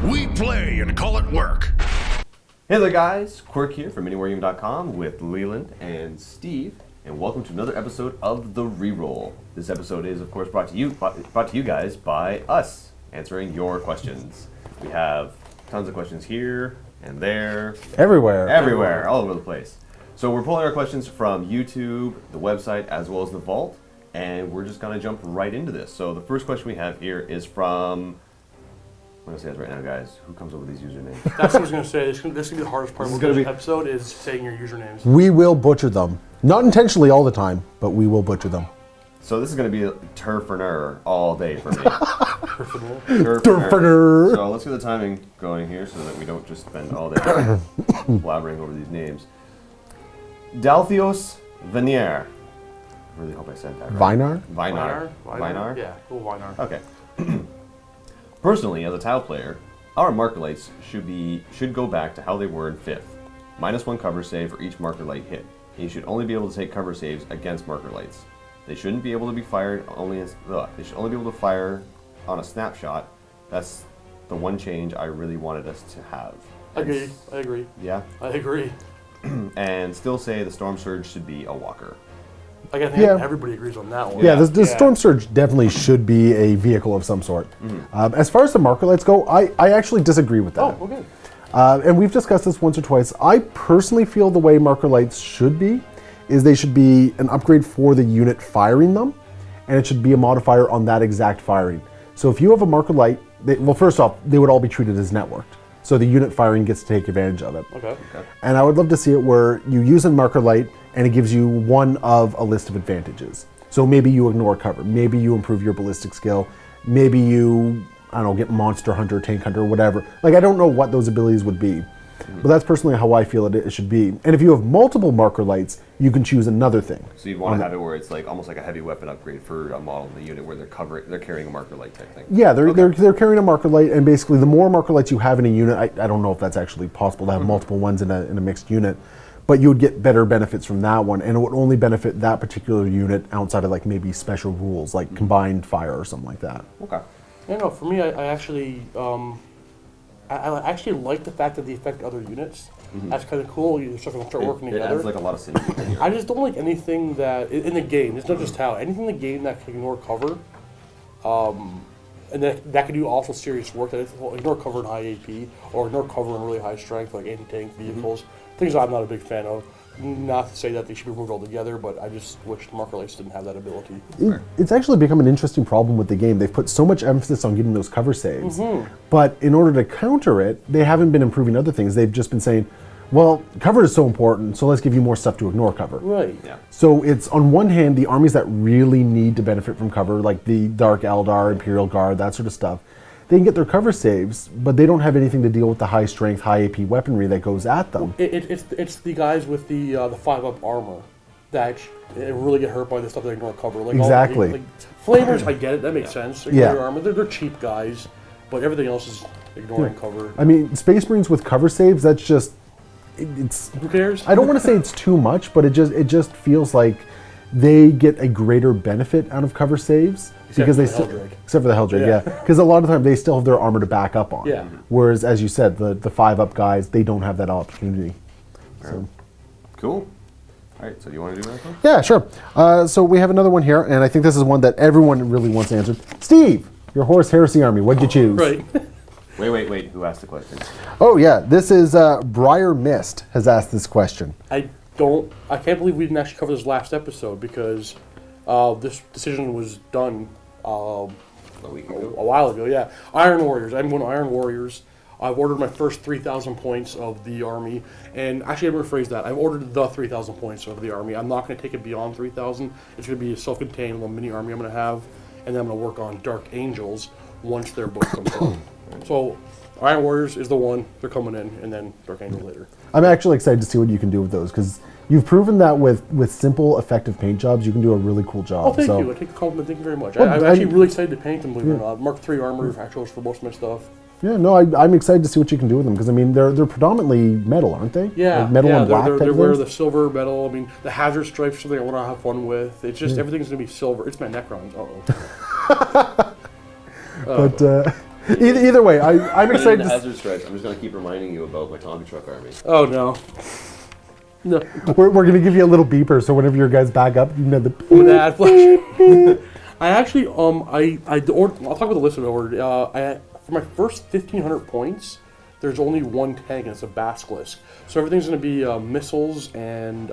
We play and call it work. Hey there guys, Quirk here from MiniWarGaming.com with Leland and Steve, and welcome to another episode of The Reroll. This episode is, of course, brought to you guys by us, answering your questions. We have tons of questions here and there. Everywhere. All over the place. So we're pulling our questions from YouTube, the website, as well as the vault, and we're just going to jump right into this. So the first question we have here is from... I'm going to say this right now, guys. Who comes up with these usernames? That's what I was going to say. This is going to be the hardest part of this episode is saying your usernames. We will butcher them. Not intentionally all the time, but we will butcher them. So this is going to be Turfner all day for me. Turfner. So let's get the timing going here so that we don't just spend all day blabbering over these names. Dalthios Venier. I really hope I said that right. Vinar? Yeah, cool, Vinar. Okay. Personally, as a tile player, our marker lights should go back to how they were in 5th. -1 cover save for each marker light hit. And you should only be able to take cover saves against marker lights. They shouldn't be able to be fired they should only be able to fire on a snapshot. That's the one change I really wanted us to have. I agree. Yeah? I agree. And still say the Storm Surge should be a walker. I think everybody agrees on that one. Yeah, the Storm Surge definitely should be a vehicle of some sort. Mm-hmm. As far as the marker lights go, I actually disagree with that. Oh, okay. And we've discussed this once or twice. I personally feel the way marker lights should be is they should be an upgrade for the unit firing them, and it should be a modifier on that exact firing. So if you have a marker light, first off, they would all be treated as networked. So the unit firing gets to take advantage of it. Okay. And I would love to see it where you use a marker light and it gives you one of a list of advantages. So maybe you ignore cover, maybe you improve your ballistic skill, maybe you, I don't know, get Monster Hunter, Tank Hunter, whatever. Like, I don't know what those abilities would be, but that's personally how I feel it should be. And if you have multiple marker lights, you can choose another thing. So you'd want to have it where it's like almost like a heavy weapon upgrade for a model in the unit where they're carrying a marker light type thing. Yeah, they're carrying a marker light, and basically the more marker lights you have in a unit, I don't know if that's actually possible to have multiple ones in a mixed unit, but you would get better benefits from that one, and it would only benefit that particular unit outside of like maybe special rules like combined fire or something like that. Okay. Yeah, no, for me, I actually like the fact that they affect other units. That's kind of cool. You're start working together. It adds like a lot of synergy. I just don't like anything that in the game. It's not just how anything in the game that can ignore cover, and that can do also serious work. That ignore cover in high AP or ignore cover in really high strength, like anti-tank vehicles. Things I'm not a big fan of. Not to say that they should be removed altogether, but I just wish the marker lights didn't have that ability. It's actually become an interesting problem with the game. They've put so much emphasis on getting those cover saves, but in order to counter it, they haven't been improving other things. They've just been saying, well, cover is so important, so let's give you more stuff to ignore cover. Right. Yeah. So it's, on one hand, the armies that really need to benefit from cover, like the Dark Eldar, Imperial Guard, that sort of stuff, they can get their cover saves, but they don't have anything to deal with the high strength, high AP weaponry that goes at them. It's the guys with the 5-up armor that really get hurt by the stuff they ignore cover. Like exactly. Flamers, I get it. That makes sense. Yeah. Armor. They're cheap guys, but everything else is ignoring cover. I mean, Space Marines with cover saves, that's just... It's, who cares? I don't want to say it's too much, but it just feels like they get a greater benefit out of cover saves except for the Helldrake, yeah. Because a lot of the time they still have their armor to back up on. Yeah. Whereas, as you said, the 5-up guys, they don't have that opportunity. So. Cool. All right, so do you want to do that one? Yeah, sure. So we have another one here, and I think this is one that everyone really wants answered. Steve, your Horus Heresy army, what'd you choose? Right. Wait. Who asked the question? Oh, yeah. This is Briar Mist has asked this question. I can't believe we didn't actually cover this last episode because this decision was done a while ago. Yeah, Iron Warriors. I'm going to Iron Warriors. I've ordered my first 3,000 points of the army, and actually, I'm going to rephrase that. I've ordered the 3,000 points of the army. I'm not going to take it beyond 3,000. It's going to be a self-contained little mini army I'm going to have, and then I'm going to work on Dark Angels once their book comes out. So, Iron Warriors is the one. They're coming in, and then Dark Angels later. I'm actually excited to see what you can do with those, because you've proven that with simple, effective paint jobs, you can do a really cool job. Oh, thank you. I take the compliment. Thank you very much. I'm actually really excited to paint them, believe it or not. Mark III armor actuals for most of my stuff. Yeah, no, I'm excited to see what you can do with them, because, I mean, they're predominantly metal, aren't they? Yeah. Like metal and black They type wear things? the silver metal. I mean, the hazard stripes are something I want to have fun with. It's just everything's going to be silver. It's my Necrons. Uh-oh. But Either way, I'm In excited the to hazard stripes, I'm just going to keep reminding you about my Tonka truck army. Oh no. No. we're going to give you a little beeper, so whenever your guys back up, you know the With the ad flash. I actually I'll talk about the list of ordered. For my first 1,500 points, there's only one tank, and it's a basilisk. So everything's going to be missiles and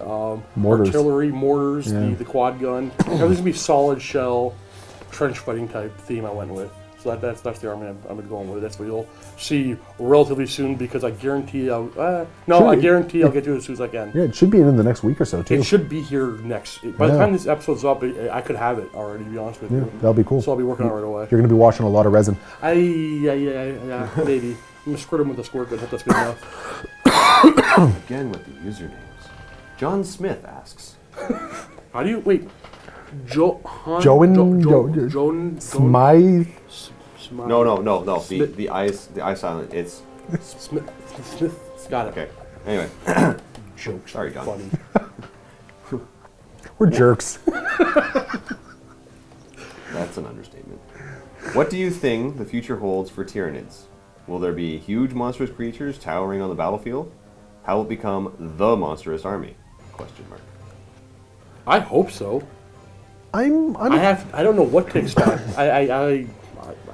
Mortars. artillery, mortars, the quad gun. Everything's going to be solid shell, trench fighting type theme I went with. So that's the army I'm going with. That's what you'll see relatively soon, because I guarantee I'll guarantee I'll get to it as soon as I can. Yeah, it should be in the next week or so too. It should be here next. By the time this episode's up, I could have it already, to be honest with you. That'll be cool. So I'll be working on it right away. You're going to be washing a lot of resin. Yeah, maybe. I'm going to squirt him with a squirt gun. I hope that's good enough. Again with the usernames. John Smith asks. How do you wait? Joan Smythe. No. The I silent. It's Smith. Got it. okay. Anyway, Jokes. sorry, John. Funny. We're jerks. That's an understatement. What do you think the future holds for Tyranids? Will there be huge monstrous creatures towering on the battlefield? How will it become the monstrous army? Question mark. I hope so. I don't know what to expect. I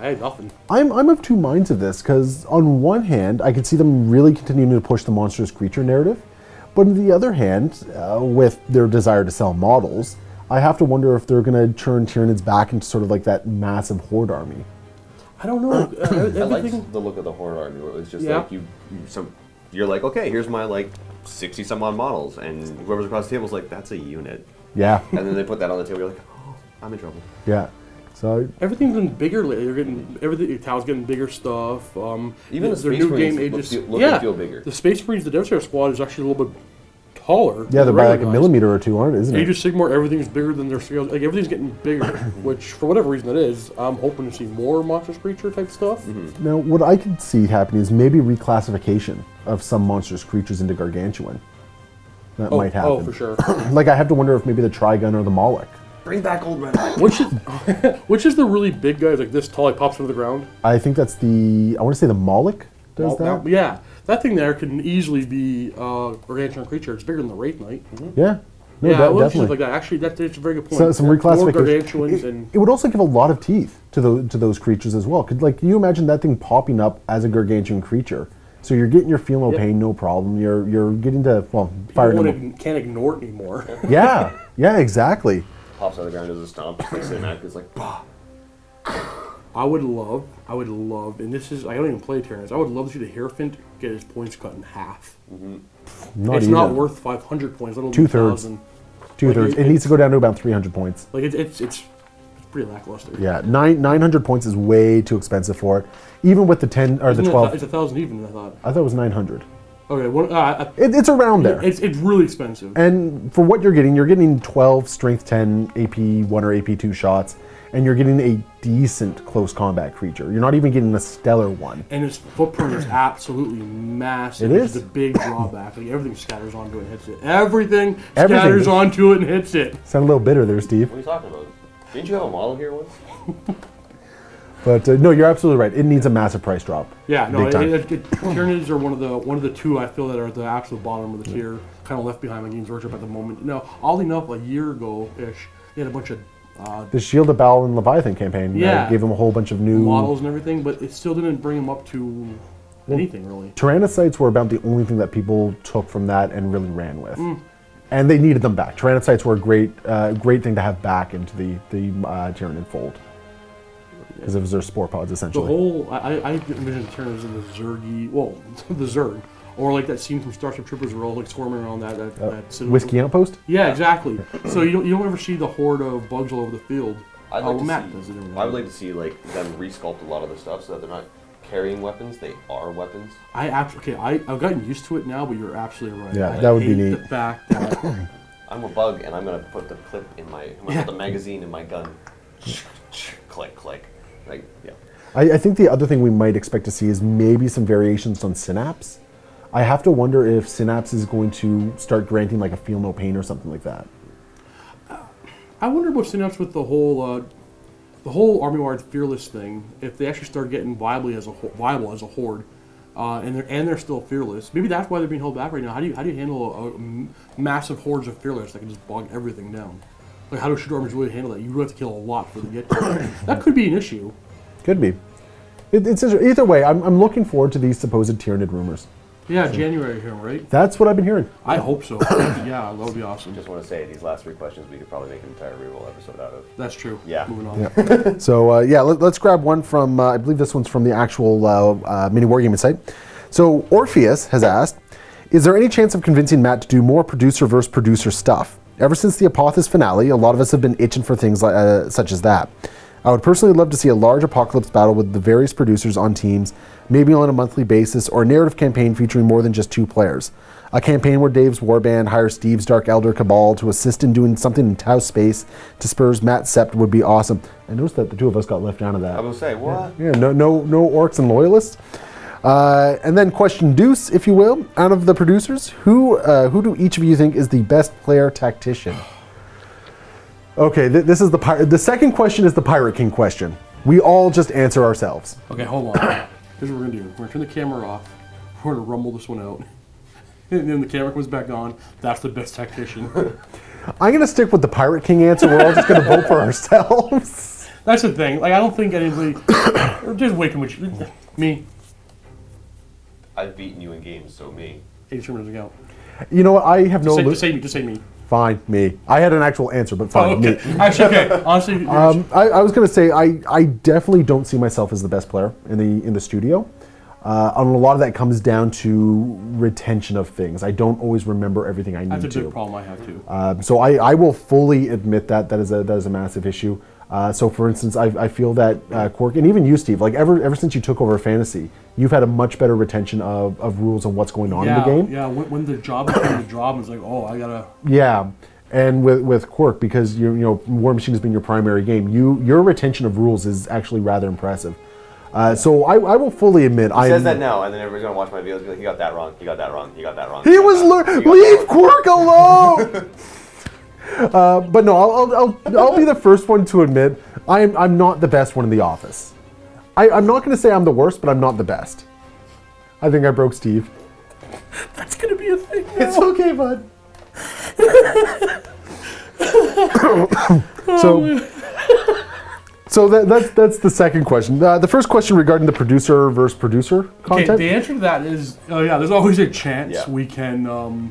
had nothing. I'm of two minds of this, because on one hand, I could see them really continuing to push the monstrous creature narrative, but on the other hand, with their desire to sell models, I have to wonder if they're going to turn Tyranids back into sort of like that massive horde army. I don't know. I liked the look of the horde army, where it was just like you're like, okay, here's my like 60 some odd models, and whoever's across the table is like, that's a unit. Yeah. And then they put that on the table, you're like, oh, I'm in trouble. Yeah. So everything's been bigger lately. You're getting everything. Tao's getting bigger stuff. Even the their Space new Marines game ages. look and feel bigger. The Space Marines, the Devastator squad is actually a little bit taller. yeah, they're than by the like a guys. millimeter or two, aren't it? Isn't Age it? of Sigmar, everything's bigger than their scales. Like everything's getting bigger, which for whatever reason it is, I'm hoping to see more monstrous creature type stuff. Now, what I could see happening is maybe reclassification of some monstrous creatures into gargantuan. That might happen. Oh, for sure. Like, I have to wonder if maybe the Trigun or the Moloch. Bring back old Red Eye. Which is the really big guys like this tall, like pops into the ground? I think that's I want to say the Moloch does that. Yeah, that thing there can easily be a gargantuan creature. It's bigger than the Wraith Knight. Yeah. No, Yeah, well, it's definitely. just like that. Actually, that's a very good point. So, some More reclassification. gargantuans and It would also give a lot of teeth to those creatures as well. Could like, can you imagine that thing popping up as a gargantuan creature? So you're getting your feel no pain, no problem. You're getting to fire. Can't ignore it anymore. Yeah, yeah, exactly. Pops out of the ground as a stomp. Cinematic is like, bah. I would love, and this is, I don't even play Tyranids. I would love to see the Hierophant get his points cut in half. It's not worth 500 points. Let alone 2/3. 1,000. 2/3. It needs to go down to about 300 points. Like it's pretty lackluster. Yeah, 900 points is way too expensive for it. Even with the 10 or the 12. It's 1,000 even. I thought. I thought it was 900. Okay, well, It's around there. it's really expensive. And for what you're getting 12 strength 10 AP 1 or AP 2 shots, and you're getting a decent close combat creature. You're not even getting a stellar one. And its footprint is absolutely massive. It It's is. a big drawback. Like everything scatters onto it and hits it. Everything scatters onto it and hits it. Sound a little bitter there, Steve. What are you talking about? Didn't you have a model here once? But no, you're absolutely right. It needs a massive price drop. Yeah, no, Big time. Tyranids are one of the two I feel that are at the absolute bottom of the tier, kind of left behind by Games Workshop at the moment. Now, oddly enough, a year ago-ish, they had a bunch of The Shield of Baal and Leviathan campaign gave them a whole bunch of new models and everything, but it still didn't bring them up to anything, really. Tyrannocytes were about the only thing that people took from that and really ran with. And they needed them back. Tyrannocytes were a great thing to have back into the Tyranid fold. Because it was their spore pods, The essentially. whole, I envision the Tyranids in the Zergy, well, the Zerg, or like that scene from Starship Troopers where all like swarming around that citadel. Whiskey Outpost? Yeah, exactly. So you don't ever see the horde of bugs all over the field. I'd like Matt to does it see. every I would now like to see like them resculpt a lot of the stuff so that they're not carrying weapons; they are weapons. I've gotten used to it now, but you're absolutely right. Yeah, I that would be hate neat. The fact that I'm a bug, and I'm gonna put the clip in my. I'm gonna put the magazine in my gun. Click, click. Like, yeah. I think the other thing we might expect to see is maybe some variations on Synapse. I have to wonder if Synapse is going to start granting like a feel no pain or something like that. I wonder about Synapse with the whole the whole Army Wide Fearless thing, if they actually start getting viable as a horde, and they're still fearless, maybe that's why they're being held back right now. How do you handle a massive hordes of fearless that can just bog everything down? Like, how do shooter armies really handle that? You really have to kill a lot for the get to. That could be an issue. Could be. It's either way. I'm looking forward to these supposed Tyranid rumors. Yeah, January here, right? That's what I've been hearing. I hope so. Yeah, that would be awesome. Just want to say, these last 3 questions we could probably make an entire reroll episode out of. That's true. Yeah. Moving on. Yeah. So let's grab one from. I believe this one's from the actual MiniWarGaming site. So Orpheus has asked, "Is there any chance of convincing Matt to do more producer versus producer stuff? Ever since the Apophis finale, a lot of us have been itching for things such as that. I would personally love to see a large apocalypse battle with the various producers on teams, maybe on a monthly basis, or a narrative campaign featuring more than just 2 players. A campaign where Dave's Warband hires Steve's Dark Elder Cabal to assist in doing something in Tau space to spurs Matt Sept would be awesome." I noticed that the 2 of us got left out of that. I will say, what? Yeah, no orcs and loyalists. And then question deuce, if you will, out of the producers, who do each of you think is the best player tactician? Okay, this is the second question is the Pirate King question. We all just answer ourselves. Okay, hold on. Here's what we're gonna do. We're gonna turn the camera off. We're gonna rumble this one out. And then the camera comes back on. That's the best tactician. I'm gonna stick with the Pirate King answer. We're all just gonna vote for ourselves. That's the thing. Like, I don't think anybody. Just wait too much. Me. I've beaten you in games, so me. 83 minutes ago. You know what? I have no. Just say me. Fine, me. I had an actual answer, but fine, Oh, okay. me. Actually, okay. Honestly, I was gonna say I definitely don't see myself as the best player in the studio. And a lot of that comes down to retention of things. I don't always remember everything I need to. that's a big problem I have too. So I will fully admit that is a massive issue. So for instance, I feel that Quark, and even you, Steve, like ever since you took over Fantasy, you've had a much better retention of rules and what's going on in the game. Yeah, when the job became the job, it's like, oh, I gotta. Yeah, and with Quark, because you know War Machine has been your primary game, your retention of rules is actually rather impressive. So I will fully admit He says that now, and then everybody's gonna watch my videos and be like, "You got that wrong. You got that wrong. You got that wrong." He was leave Quark alone. But no, I'll be the first one to admit I'm not the best one in the office. I'm not going to say I'm the worst, but I'm not the best. I think I broke Steve. That's gonna be a thing. Now. It's okay, bud. So that's the second question. The first question regarding the producer versus producer content. Okay, the answer to that is, there's always a chance Yeah. we can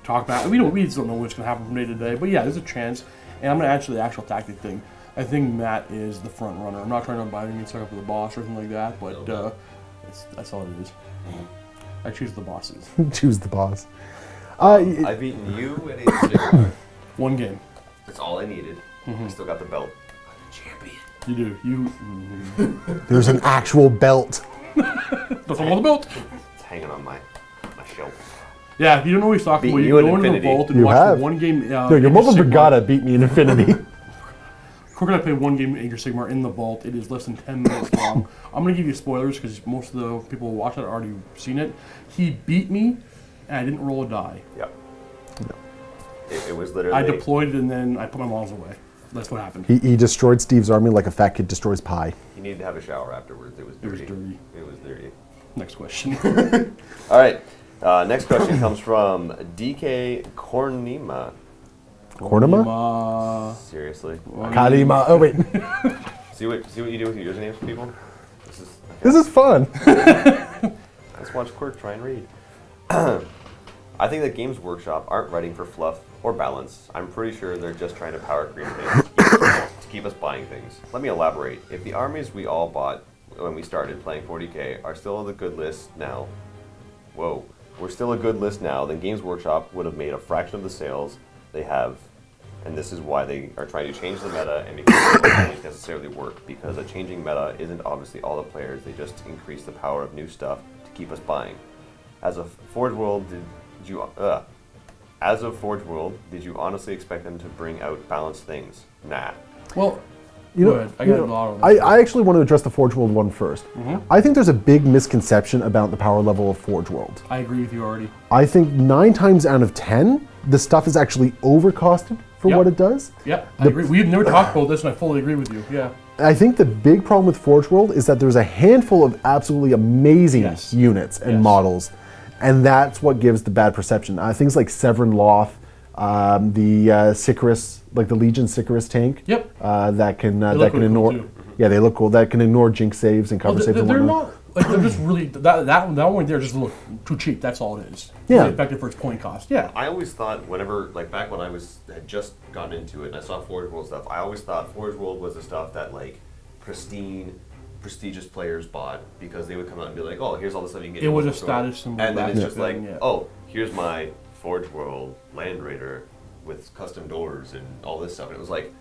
talk about. We just don't know what's gonna happen from day to day, but yeah, there's a chance. And I'm gonna answer the actual tactic thing. I think Matt is the front runner. I'm not trying to buy any suck up with the boss or anything like that, but that's all it is. I choose the bosses. Choose the boss. I've beaten you at 86. One game. That's all I needed. I still got the belt. You do. You. There's an actual belt. That's on the belt. It's hanging on my shelf. Yeah, if you don't know what he's talking about, Beat you you can in go into the Infinity. vault and You watch have. the one game. No, your Age of mother Sigmar. Brigada beat me in Infinity. Cork and I played one game in Age of Sigmar in the vault. It is less than 10 minutes long. I'm going to give you spoilers because most of the people who watch it have already seen it. He beat me, and I didn't roll a die. Yep. It was literally. I deployed it, and then I put my models away. That's what happened. He destroyed Steve's army like a fat kid destroys pie. He needed to have a shower afterwards. It was dirty. It was dirty. Next question. All right. Next question comes from DK Kornima. Kornima? Seriously. Karima. Oh wait, See what you do with your usernames, people. this is fun. Let's watch Quirk try and read. I think that Games Workshop aren't writing for fluff or balance. I'm pretty sure they're just trying to power creep things to keep us buying things. Let me elaborate. If the armies we all bought when we started playing 40K are still on the good list now, we're still a good list now, then Games Workshop would have made a fraction of the sales they have, and this is why they are trying to change the meta and because it doesn't necessarily work, because a changing meta isn't obviously all the players, they just increase the power of new stuff to keep us buying. As of Forge World, did you honestly expect them to bring out balanced things? Nah. Well, You go know, ahead. I got a lot of I actually want to address the Forge World one first. I think there's a big misconception about the power level of Forge World. I agree with you already. I think 9 times out of 10, the stuff is actually overcosted for Yep. what it does. Yeah, I agree. We've never talked about this, and I fully agree with you. Yeah. I think the big problem with Forge World is that there's a handful of absolutely amazing Yes. units and Yes. models, and that's what gives the bad perception. Things like Severin Loth, the Sicarus, like the Legion Sicarus tank. Yep. That can look that can really ignore. cool, too. Yeah, they look cool. That can ignore jinx saves and cover saves and They're whatnot. not like they're just really that one there just look too cheap. That's all it is. Yeah. It's effective for its point cost. Yeah. I always thought whenever, like back when I had just gotten into it and I saw Forge World stuff, I always thought Forge World was the stuff that like prestigious players bought because they would come out and be like, oh, here's all the stuff you can get. It in was a Forge World. status symbol And then back it's just like, then, yeah. oh, here's my Forge World Land Raider with custom doors and all this stuff. And it was like,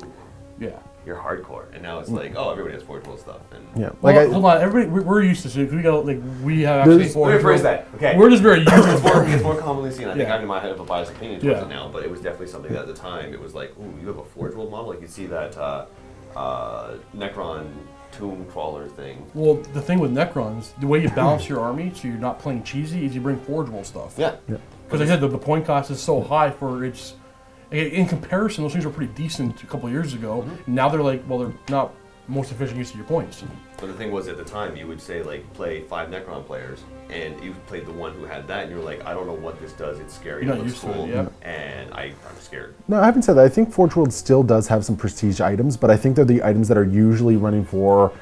ooh, Yeah. you're hardcore. And now it's like, oh, everybody has Forge World stuff. And Yeah, Well, hold on, everybody. We're used to it. We got like we have actually. There's- Let me rephrase that. Okay. We're just very used to It's more, it. it's more commonly seen. I think Yeah. I might have a biased opinion towards Yeah. it now, but it was definitely something that at the time it was like, ooh, you have a Forge World model? Like you see that Necron tomb crawler thing. Well, the thing with Necrons, the way you balance your army so you're not playing cheesy is you bring Forge World stuff. Yeah. Because I said the point cost is so high for its. In comparison, those things were pretty decent a couple of years ago. Now they're like, well, they're not most efficient use of your points. But the thing was, at the time, you would say, like, play 5 Necron players, and you played the one who had that, and you were like, I don't know what this does. It's scary. You're It not looks used to cool. it, yeah. And I'm scared. No, I haven't said that. I think Forge World still does have some prestige items, but I think they're the items that are usually running for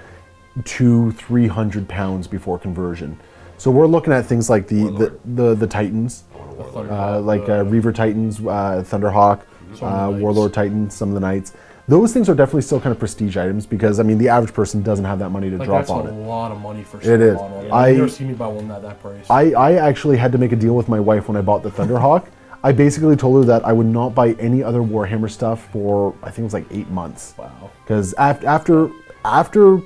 £200-300 before conversion. So we're looking at things like the Titans, Reaver Titans, Thunderhawk, Some of the Knights. Warlord Titans, some of the Knights. Those things are definitely still kind of prestige items because I mean the average person doesn't have that money to Like drop that's on a it. lot of money for It is. model. I- I've never seen me buy one at that price. I actually had to make a deal with my wife when I bought the Thunderhawk. I basically told her that I would not buy any other Warhammer stuff for I think it was like 8 months. Wow. Because after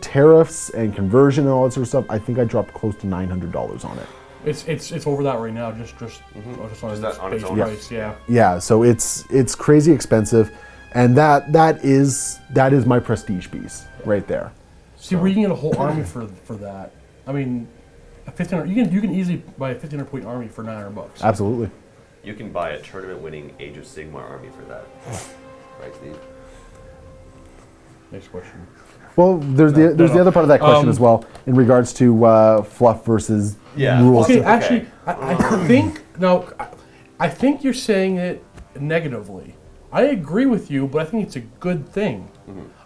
tariffs and conversion and all that sort of stuff, I think I dropped close to $900 on it. It's over that right now. Just on Just its that on its base own. price. Yeah. Yeah, so it's crazy expensive, and that is my prestige piece right there. See, where you can get a whole army for that. I mean, a 1500. You can easily buy a 1500 point army for $900. Absolutely. You can buy a tournament-winning Age of Sigmar army for that. Right, Steve? Next question. Well, there's the other part of that question as well in regards to fluff versus Yeah. rules. Okay, Okay. actually, I think no, I think you're saying it negatively. I agree with you, but I think it's a good thing.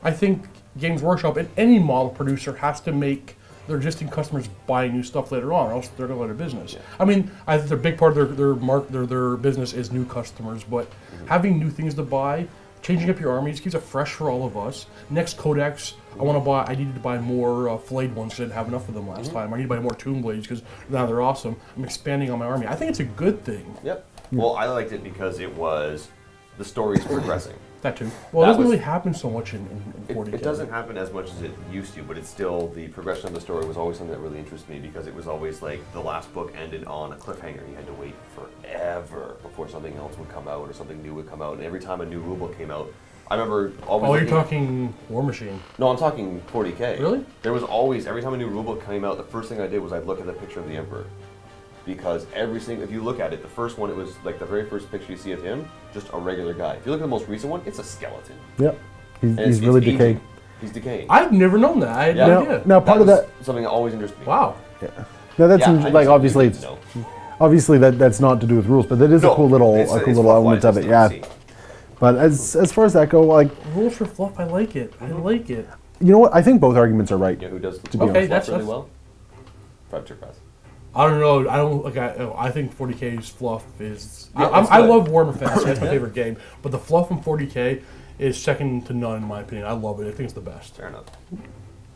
I think Games Workshop and any model producer has to make their existing customers buy new stuff later on, or else they're going to go out of business. I mean, I think a big part of their business is new customers, but having new things to buy, changing up your armies keeps it fresh for all of us. Next Codex, I needed to buy more flayed ones because I didn't have enough of them last time. I need to buy more Tomb Blades because now they're awesome. I'm expanding on my army. I think it's a good thing. Yep. Well, I liked it because it was the story's progressing. That too. Well, That it doesn't was- really happen so much in 40K. It doesn't happen as much as it used to, but it's still, the progression of the story was always something that really interested me because it was always like the last book ended on a cliffhanger. You had to wait forever before something else would come out or something new would come out. And every time a new rulebook came out, I remember always. Oh, you're looking- talking War Machine. No, I'm talking 40K. Really? There was always, every time a new rulebook came out, the first thing I did was I'd look at the picture of the Emperor. Because if you look at it, the first one, it was like the very first picture you see of him, just a regular guy. If you look at the most recent one, it's a skeleton. Yep. And He's it's really aging. decayed. He's decaying. I've never known that. I had Yeah. no Now, idea. now part of was that. something that always interested me. Wow. Now that's Yeah, I like just obviously didn't it's know. obviously that's not to do with rules, but that is a No, cool little it's element of it. Yeah. fluff-wise, But as far as that go, like Rules for fluff, I like it. I like it. you know what, I think both arguments are right. You know who does be fluff honest. that's- really that's- well? Predator Press. I don't know. I don't like. I think 40K's fluff is. Yeah, it's I good. love Warhammer Fantasy. That's my favorite game. But the fluff in 40K is second to none in my opinion. I love it. I think it's the best. Fair enough.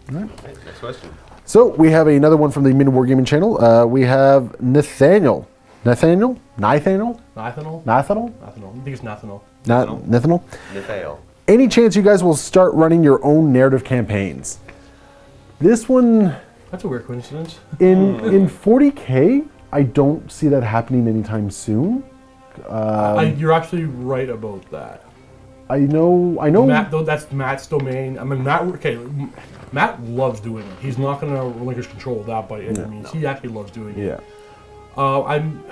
Okay, next question. So we have another one from the MiniWarGaming channel. We have Nathaniel. Nathanol? Nathaniel? Nathanol. Na- I think it's Nathanol. Nathaniel? Nathaniel. Any chance you guys will start running your own narrative campaigns? This one That's a weird coincidence. in 40K, I don't see that happening anytime soon. You're actually right about that. I know. Matt, though, that's Matt's domain. I mean, Matt loves doing it. He's not going to relinquish control of that by any means. He actually loves doing it. Yeah. I'm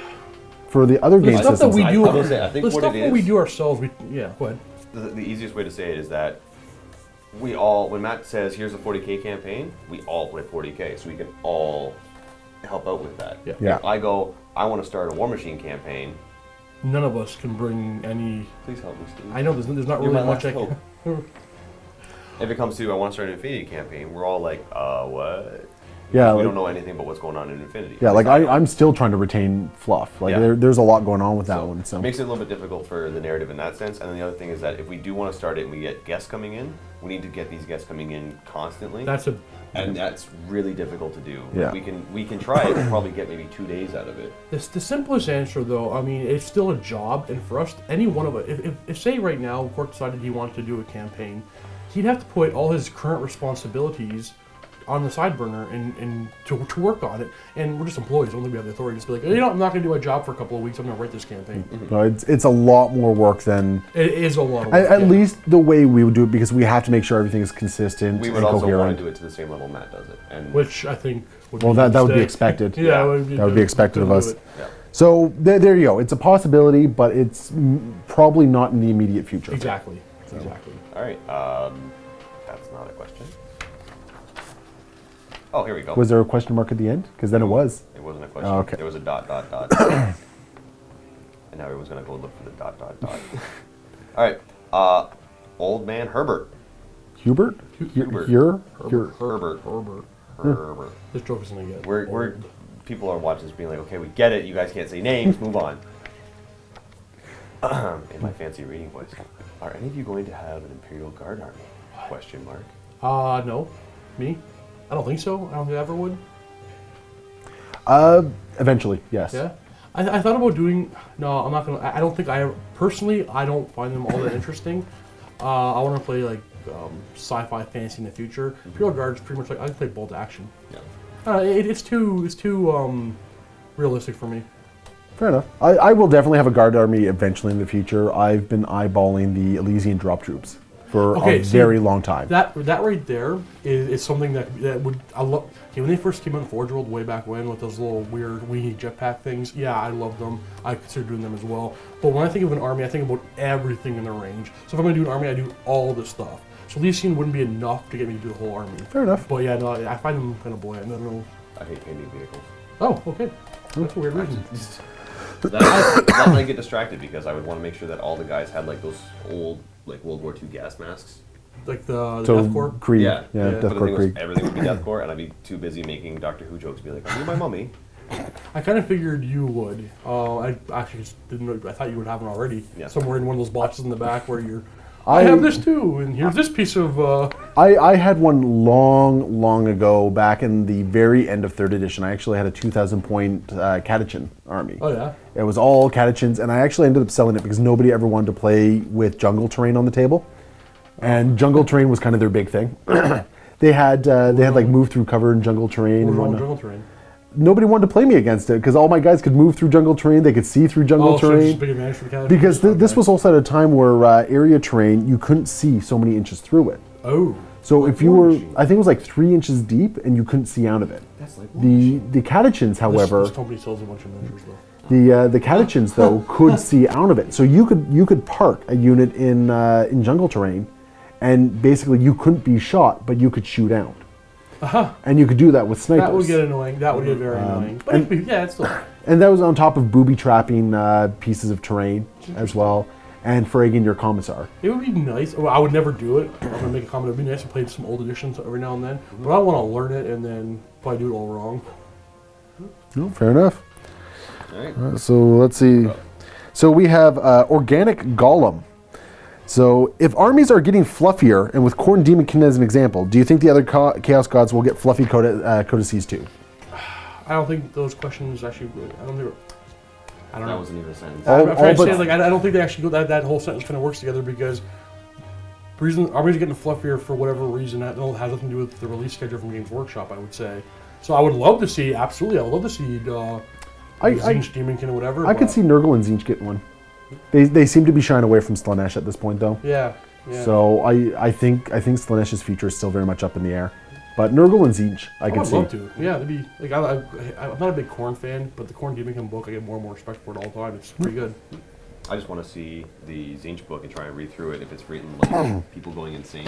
for the other game The stuff that systems, we do, I will say, I think the what stuff it that we is- do ourselves, go ahead. The easiest way to say it is that we all, when Matt says, here's a 40K campaign, we all play 40K, so we can all help out with that. Yeah. If I go, I want to start a War Machine campaign, None of us can bring any. please help me, Steve. I know there's not You're really my much I last can. If it comes to, I want to start an Infinity campaign, we're all like, what? Yeah, we like- don't know anything but what's going on in Infinity. yeah, like At least I don't. I'm still trying to retain fluff. Like Yeah. there's a lot going on with that So, one. So it makes it a little bit difficult for the narrative in that sense. And then the other thing is that if we do want to start it and we get guests coming in, we need to get these guests coming in constantly. And that's really difficult to do. Yeah. We can try it and probably get maybe 2 days out of it. The simplest answer, though, I mean, it's still a job, and for us, any one of us, if say right now, Court decided he wanted to do a campaign, he'd have to put all his current responsibilities on the side burner and to work on it. And we're just employees, only we have the authority to be like, you know, I'm not going to do my job for a couple of weeks. I'm going to write this campaign. no, it's a lot more work than It is a lot of work. at yeah. least the way we would do it, because we have to make sure everything is consistent We and would also want coherent. to do it to the same level Matt does it. And Which I think would Well, be that would be mistake. expected. Yeah, Yeah. it That would be expected of couldn't us. do it. yeah. So there you go. It's a possibility, but it's probably not in the immediate future. Exactly. Exactly. All right. That's not a question. Oh, here we go. Was there a question mark at the end? Because then it was. It wasn't a question. Oh, okay. There was a ... And now everyone's going to go look for the ... All right. Old man Herbert. Hubert? Hubert. Herbert. Herbert. This joke is going to get We're old. people are watching this being like, okay, we get it. You guys can't say names. Move on. In my fancy reading voice, are any of you going to have an Imperial Guard army? Question mark. No. Me? I don't think so. I don't think I ever would. Eventually, yes. Yeah. I thought about doing. No, I'm not gonna. I don't think I personally. I don't find them all that interesting. I want to play like sci-fi fantasy in the future. Imperial Guard's pretty much like I can play bolt action. Yeah. It's too realistic for me. Fair enough. I will definitely have a guard army eventually in the future. I've been eyeballing the Elysian drop troops for a very long time. That right there is something that would I love. Okay, when they first came out in Forge World way back when with those little weird weenie jetpack things, yeah, I love them. I consider doing them as well. But when I think of an army, I think about everything in the range. So if I'm going to do an army, I do all this stuff. So Elysian wouldn't be enough to get me to do the whole army. Fair enough. But yeah, no, I find them kind of bland. I don't know. I hate painting vehicles. Oh, okay. That's a weird reason. That might get distracted because I would want to make sure that all the guys had like those old like World War II gas masks. Like the So Death Corps. Creed. Yeah. Yeah, But Death But the Corps thing was, Creed. everything would be Deathcore, and I'd be too busy making Doctor Who jokes to be like, "Are you my mummy?" I kind of figured you would. I actually just didn't know. I thought you would have one already. Yeah. Somewhere in one of those boxes in the back where you're. I have this too, and here's this piece of. I had one long ago, back in the very end of 3rd edition. I actually had a 2,000 point Catachin army. Oh yeah. It was all Catachins, and I actually ended up selling it because nobody ever wanted to play with jungle terrain on the table. And jungle terrain was kind of their big thing. They had like move through cover and jungle terrain. We're And on whatnot. jungle terrain. Nobody wanted to play me against it because all my guys could move through jungle terrain. They could see through jungle Oh, so it's terrain. just a big advantage for the Catachin. Because this Okay. was also at a time where area terrain, you couldn't see so many inches through it. Oh. So if you War were, Machine. I think it was like 3 inches deep, and you couldn't see out of it. That's like The Catachins, however, This company sells a bunch of miniatures though. the Catachins though could see out of it. So you could park a unit in jungle terrain, and basically you couldn't be shot, but you could shoot out. And you could do that with snipers. That would get annoying. That would get very annoying. But it'd be, yeah, it's still. And that was on top of booby trapping pieces of terrain as well, and fragging your commissar. It would be nice. Well, I would never do it. I'm gonna make a comment. It'd be nice to play some old editions every now and then. But I want to learn it and then probably do it all wrong. No, fair enough. All right. So let's see. So we have organic golem. So if armies are getting fluffier, and with Khorne Demonkin as an example, do you think the other Chaos Gods will get fluffy codices too? I don't think those questions actually. I don't think. I don't That know. wasn't even a sentence. All- I'm trying to but- say like I don't think they actually go. That whole sentence kind of works together because the reason armies are getting fluffier for whatever reason that has nothing to do with the release schedule from Games Workshop. I would say. So I would love to see. Absolutely, I would love to see. Zinch, Demonkin, or whatever. I could but- see Nurgle and Zinch getting one. They seem to be shying away from Slaanesh at this point, though. Yeah. Yeah. So I think Slaanesh's future is still very much up in the air. But Nurgle and Tzeentch, I I could would see. love to. Yeah, that'd be like I'm not a big Korn fan, but the Korn Gaming book, I get more and more respect for it all the time. It's pretty good. I just want to see the Tzeentch book and try and read through it if it's written like people going insane.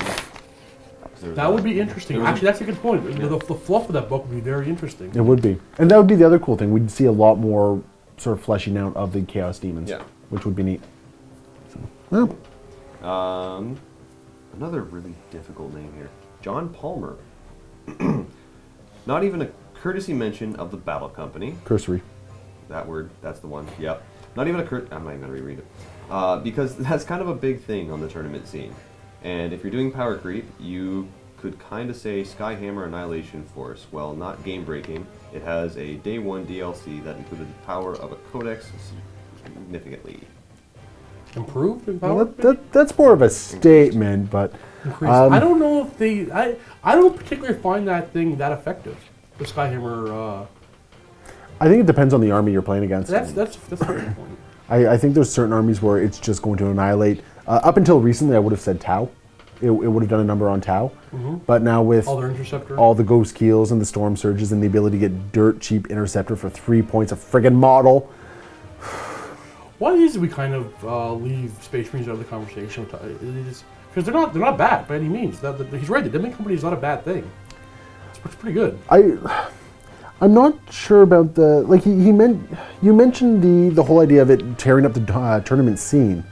That would be interesting. Actually, that's a good point. The fluff of that book would be very interesting. It would be. And that would be the other cool thing. We'd see a lot more sort of fleshing out of the Chaos Demons, Yeah. which would be neat. So, yeah. Another really difficult name here. John Palmer. Not even a courtesy mention of the Battle Company. Cursory. That word, that's the one. Yep. Not even I'm not even going to reread it. Because that's kind of a big thing on the tournament scene. And if you're doing power creep, you could kind of say Skyhammer Annihilation Force. Well, not game breaking. It has a day 1 DLC that included the power of a codex significantly. Improved in Well, power? that's more of a statement, but I don't know if they. I don't particularly find that thing that effective. The Skyhammer. I think it depends on the army you're playing against. That's a good point. I think there's certain armies where it's just going to annihilate. Up until recently, I would have said Tau. It would have done a number on Tau. But now with All their interceptor. all the Ghost Keels and the Storm Surges and the ability to get dirt cheap interceptor for 3 points a friggin' model. Why is it we kind of leave Space Marines out of the conversation? Because they're not bad by any means. He's right. The Demon Company is not a bad thing. It's pretty good. I'm not sure about the like you mentioned the whole idea of it tearing up the tournament scene.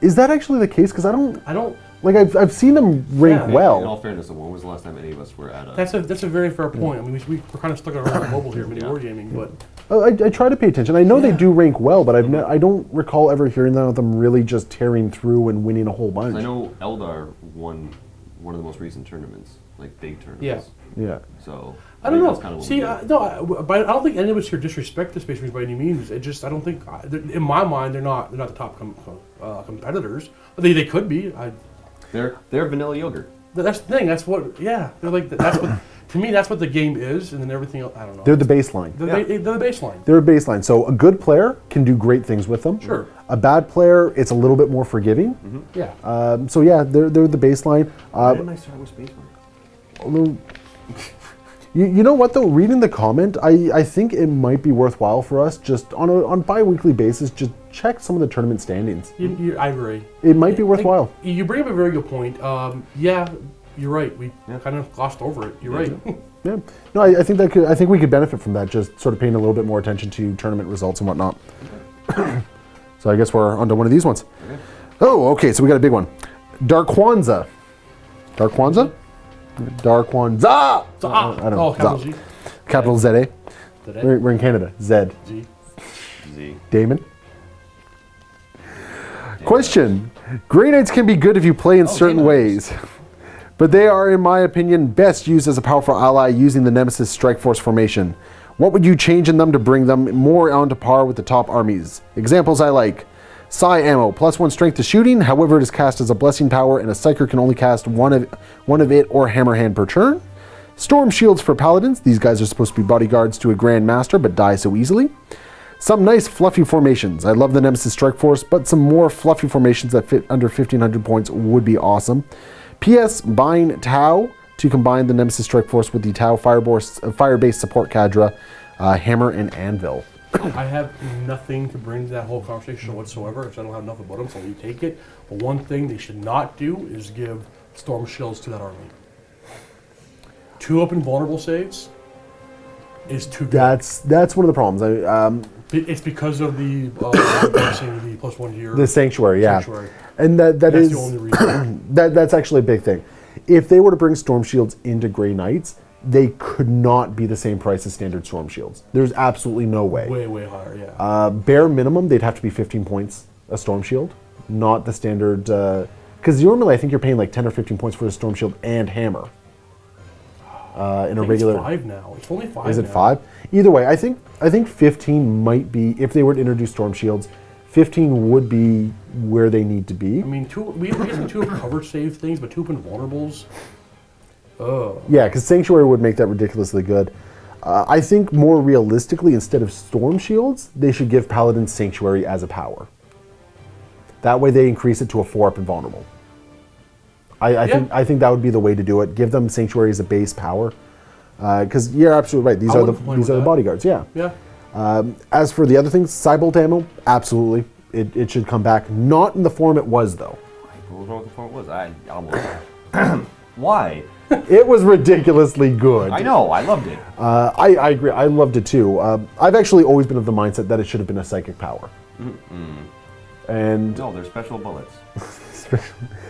Is that actually the case? Because I don't like I've seen them rank Yeah. well. In all fairness, when was the last time any of us were at a... That's a very fair point. I mean, we're kind of stuck on our mobile here, MiniWarGaming, but I try to pay attention. I know they do rank well, but I don't recall ever hearing them really just tearing through and winning a whole bunch. I know Eldar won one of the most recent tournaments, like big tournaments. Yeah. So I don't think know. that's kind of what See, we did. but I don't think any of us here disrespect the Space Marines by any means. It just I don't think in my mind they're not the top competitors. They could be. They're vanilla yogurt. That's the thing. That's what. Yeah, they're like that's what. To me, that's what the game is, and then everything else. I don't know. They're the baseline. They're the baseline. They're a baseline. So a good player can do great things with them. Sure. A bad player, it's a little bit more forgiving. Yeah. So yeah, they're the baseline. Why didn't I start with Space Marine? Although, you know what though? Reading the comment, I think it might be worthwhile for us just on bi-weekly basis, just check some of the tournament standings. I agree. It might be worthwhile. You bring up a very good point. Yeah, you're right. We kind of glossed over it. You're right. Yeah. No, I think I think we could benefit from that. Just sort of paying a little bit more attention to tournament results and whatnot. So I guess we're onto one of these ones. Okay. Oh, okay. So we got a big one. Darkwanza. Darkwanza? Darkwanza! I don't know. Capital Z. Capital Z-A. Today. We're in Canada. Z. Z. Damon. Question. Grey Knights can be good if you play in certain ways. But they are, in my opinion, best used as a powerful ally using the Nemesis Strike Force formation. What would you change in them to bring them more onto par with the top armies? Examples I like. Psi ammo, +1 strength to shooting, however it is cast as a blessing power and a psyker can only cast one of it or hammerhand per turn. Storm shields for paladins, these guys are supposed to be bodyguards to a Grand Master but die so easily. Some nice fluffy formations, I love the Nemesis Strike Force, but some more fluffy formations that fit under 1500 points would be awesome. P.S. Buying Tau to combine the Nemesis Strike Force with the Tau fire-based support cadre, Hammer and Anvil. I have nothing to bring to that whole conversation whatsoever because I don't have enough about them, so you take it. But one thing they should not do is give Storm Shields to that army. 2 open vulnerable saves is too good. That's one of the problems. It's because of the the +1 year. The Sanctuary, yeah. Sanctuary. And that's the only reason. that's actually a big thing. If they were to bring Storm Shields into Grey Knights, they could not be the same price as standard Storm Shields. There's absolutely no way. Way higher, yeah. Bare minimum, they'd have to be 15 points a Storm Shield, not the standard. Because normally I think you're paying like 10 or 15 points for a Storm Shield and Hammer. In a regular. It's 5 now. It's only 5. Is it now. 5? Either way, I think 15 might be, if they were to introduce Storm Shields, 15 would be where they need to be. I mean, we get 2 cover save things, but 2 open vulnerables. Oh. Yeah, because Sanctuary would make that ridiculously good. I think more realistically, instead of Storm Shields, they should give Paladin Sanctuary as a power. That way they increase it to a 4-up and vulnerable. I think that would be the way to do it. Give them Sanctuary as a base power. Because you're absolutely right. These are the bodyguards. Yeah. Yeah. As for the other things, Cybolt ammo, absolutely. It should come back. Not in the form it was, though. What was wrong with the form it was? I almost... Why? It was ridiculously good. I know. I loved it. I agree. I loved it too. I've actually always been of the mindset that it should have been a psychic power. And No, they're special bullets.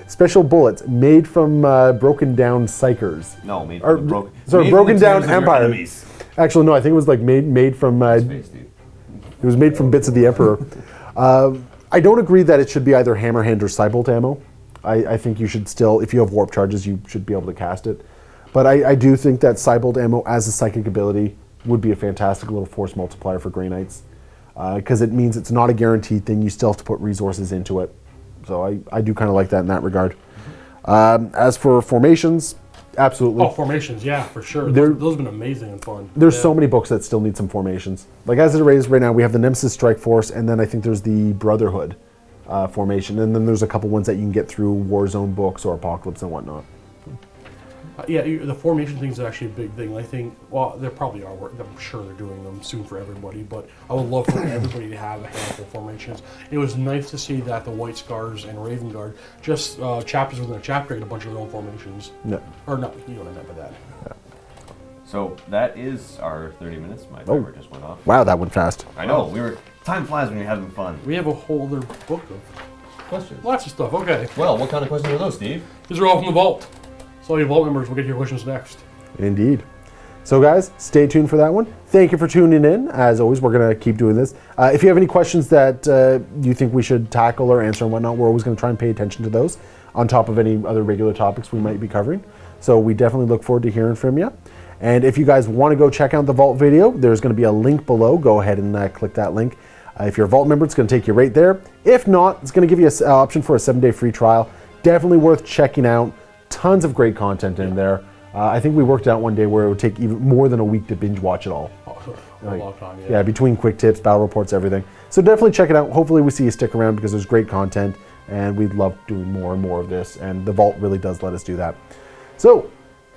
special bullets made from broken down psychers. No, made Or, from the broken... sorry, made broken from the down tears of your empire. enemies. Actually, no. I think it was like made from. Space, dude. It was made from bits of the Emperor. I don't agree that it should be either Hammerhand or Cybolt ammo. I think you should still, if you have warp charges, you should be able to cast it. But I do think that Cybolt ammo as a psychic ability would be a fantastic little force multiplier for Grey Knights. Because it means it's not a guaranteed thing. You still have to put resources into it. So I do kind of like that in that regard. As for formations, absolutely. Oh, formations, yeah, for sure. They're- Those have been amazing and fun. There's so many books that still need some formations. Like as it is right now, we have the Nemesis Strike Force, and then I think there's the Brotherhood formation, and then there's a couple ones that you can get through Warzone books or Apocalypse and whatnot. The formation thing is actually a big thing. I think, well, there probably are. I'm sure they're doing them soon for everybody, but I would love for everybody to have a handful of formations. It was nice to see that the White Scars and Raven Guard, just chapters within a chapter, get a bunch of their own formations. No. Or no, you know what I meant by that. So that is our 30 minutes. My timer just went off. Wow, that went fast. I know. Time flies when you're having fun. We have a whole other book of Questions? lots of stuff. Okay. Well, what kind of questions are those, Steve? These are all from the vault. So all you vault members will get your questions next. Indeed. So guys, stay tuned for that one. Thank you for tuning in. As always, we're going to keep doing this. If you have any questions that you think we should tackle or answer and whatnot, we're always going to try and pay attention to those on top of any other regular topics we might be covering. So we definitely look forward to hearing from you. And if you guys want to go check out the Vault video, there's going to be a link below. Go ahead and click that link. If you're a Vault member, it's going to take you right there. If not, it's going to give you an option for a 7-day free trial. Definitely worth checking out. Tons of great content in there. I think we worked out one day where it would take even more than a week to binge watch it all. A long time, yeah. Yeah, between quick tips, battle reports, everything. So definitely check it out. Hopefully we see you stick around because there's great content and we'd love doing more and more of this. And the Vault really does let us do that. So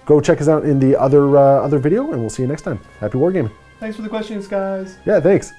go check us out in the other video and we'll see you next time. Happy wargaming. Thanks for the questions, guys. Yeah, thanks.